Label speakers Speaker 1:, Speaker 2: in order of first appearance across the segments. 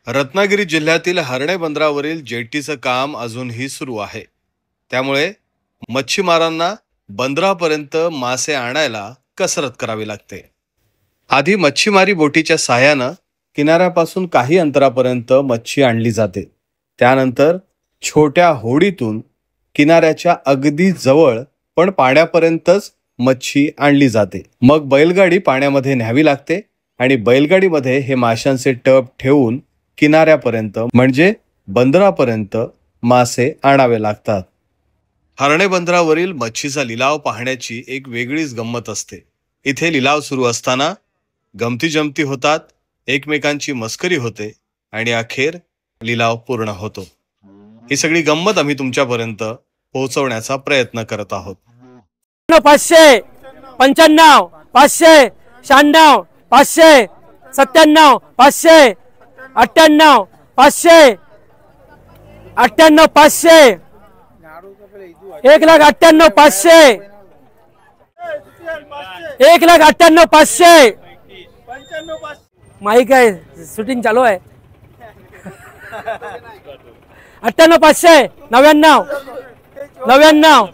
Speaker 1: रत्नागिरी जिल्ह्यातील हर्णे बंदरावरील जेटीचं काम अजूनही सुरू आहे. त्यामुळे मच्छीमारांना बंदरापर्यंत मासे आणायला कसरत करावी लागते. आधी मच्छीमारी बोटीच्या साहाय्यानं किनाऱ्यापासून काही अंतरापर्यंत मच्छी आणली जाते. त्यानंतर छोट्या होडीतून किनाऱ्याच्या अगदी जवळ पण पाण्यापर्यंतच मच्छी आणली जाते. मग बैलगाडी पाण्यामध्ये न्यावी लागते आणि बैलगाडीमध्ये हे माशांचे टब ठेवून किनाऱ्यापर्यंत म्हणजे बंदरापर्यंत मासे आणावे लागतात. हर्णे बंदरावरील मच्छीचा लिलाव पाहण्याची एक वेगळीच गंमत असते. इथे लिलाव सुरू असताना गमती जमती होतात, एकमेकांची मस्करी होते आणि अखेर लिलाव पूर्ण होतो. ही सगळी गंमत आम्ही तुमच्यापर्यंत पोहोचवण्याचा प्रयत्न करत आहोत.
Speaker 2: 500, 95, 500, 96, 500, 97, 500, 98, 500, 98, 500, 1,98,500, 1,98,500, 500. माईक आहे, शूटिंग चालू आहे. 98, 500, 99, 99,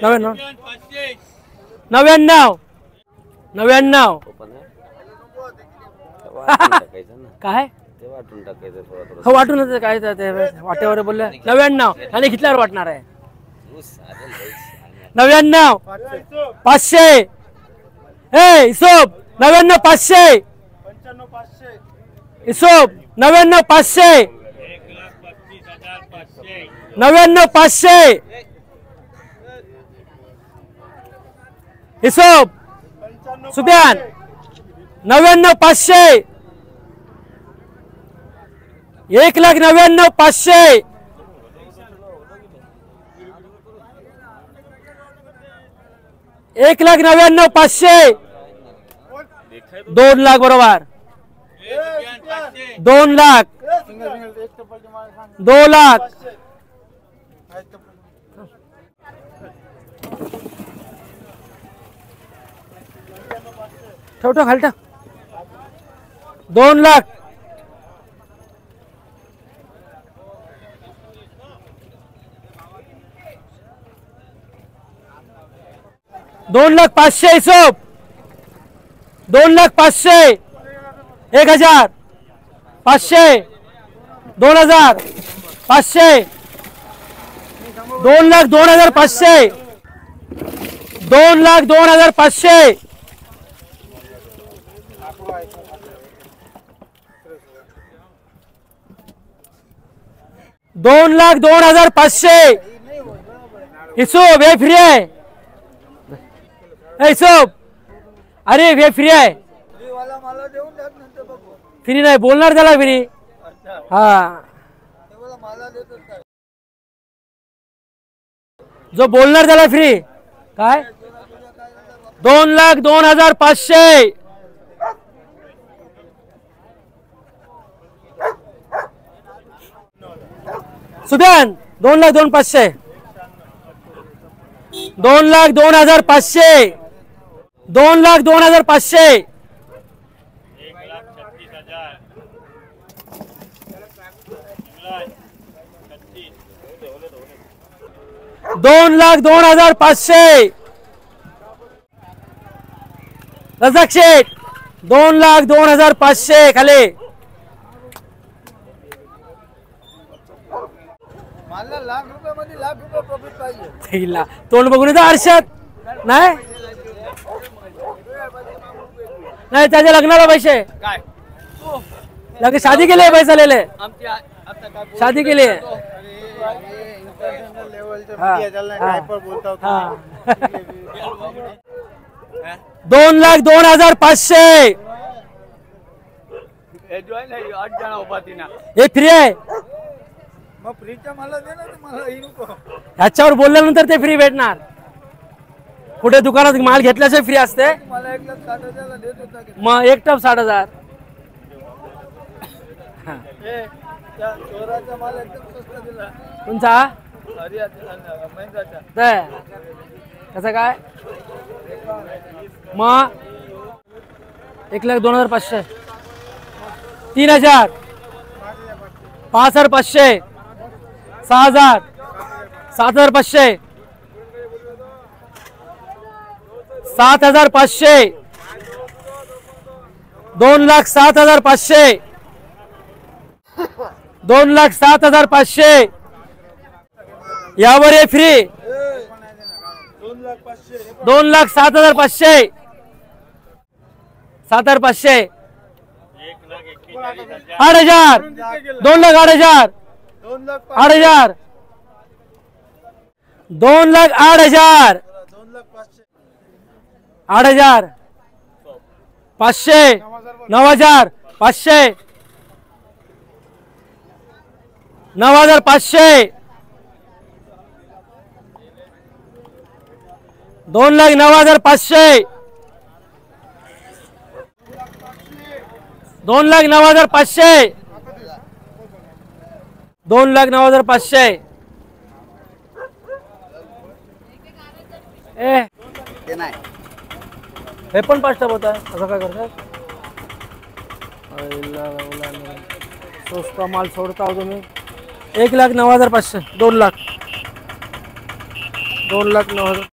Speaker 2: 99, 99, 99. काय हो वाटून काय वाट्यावर बोललं 99 आणि घेतल्यावर वाटणार आहे. 99, 500, हे हिशोब 99, 500, हिशोब 99, 500, 99, 500, हिशोब सुबेन 99, 500, 1,99,500, 1,99,500, 2 लाख बरोबर, 2 लाख, 2 लाख, ठेवतो खालटा 2 लाख, 2 लाख 500 हिशोब 2 लाख 500, 1,000, 500, 2,000, 500, 2 लाख 2,500, 2 लाख 2,500, 2 लाख 2,500, हिशोब हे फ्री आहे. हिशोब अरे वे फ्री आहे, फ्री नाही बोलणार त्याला फ्री. हा जो बोलणार त्याला फ्री. काय 2 लाख 2,500, सुबेन 2 लाख 2,500, 2 लाख 2,500, 2 लाख 2,500, 2 लाख 2,500, रजाक शेठ 2 लाख 2,500 खाली.
Speaker 3: लाख रुपयामध्ये लाख रुपये प्रॉफिट पाहिजे.
Speaker 2: तोंड बघून येतं आरशात. नाही नाही त्याच्या लग्नाला पैसे
Speaker 3: काय
Speaker 2: लगे शादी के लिए पैसा ले ले. शादी के लिए
Speaker 3: इंटरनॅशनल लेवलचे मीडिया चालणार काय पण बोलता होता.
Speaker 2: 2 लाख 2,500,
Speaker 3: हे जॉइन आहे 8 जण उभा तिना.
Speaker 2: हे फ्री आहे.
Speaker 3: मग फ्रीचा मला दे ना, मला ही नको.
Speaker 2: ह्याच्यावर बोलल्यानंतर ते फ्री भेटणार. कुठे दुकानात माल घेतल्याशिवाय फ्री असते.
Speaker 3: मला 1,60,000 ला देत होता.
Speaker 2: मग एक टप 60,000.
Speaker 3: त्या चोराचा माल एकदम स्वस्त दिला.
Speaker 2: कोणचा
Speaker 3: महिंद्राचा.
Speaker 2: कसं काय मग 1,02,500, 3,000, 5,500 6,000 7,500 7,500 2,07,500 2,07,500 यावर आहे फ्री 2,07,500 7,500 8,000 2,08,000 8,000 2,08,000 8,000 500 9,000 500 9,500 2,09,500 2,09,500 2,09,500 हे पण 5 टप होत आहे असं काय करतात स्वस्त माल सोडता हो तुम्ही 1,09,500 2,00,000 2,09,000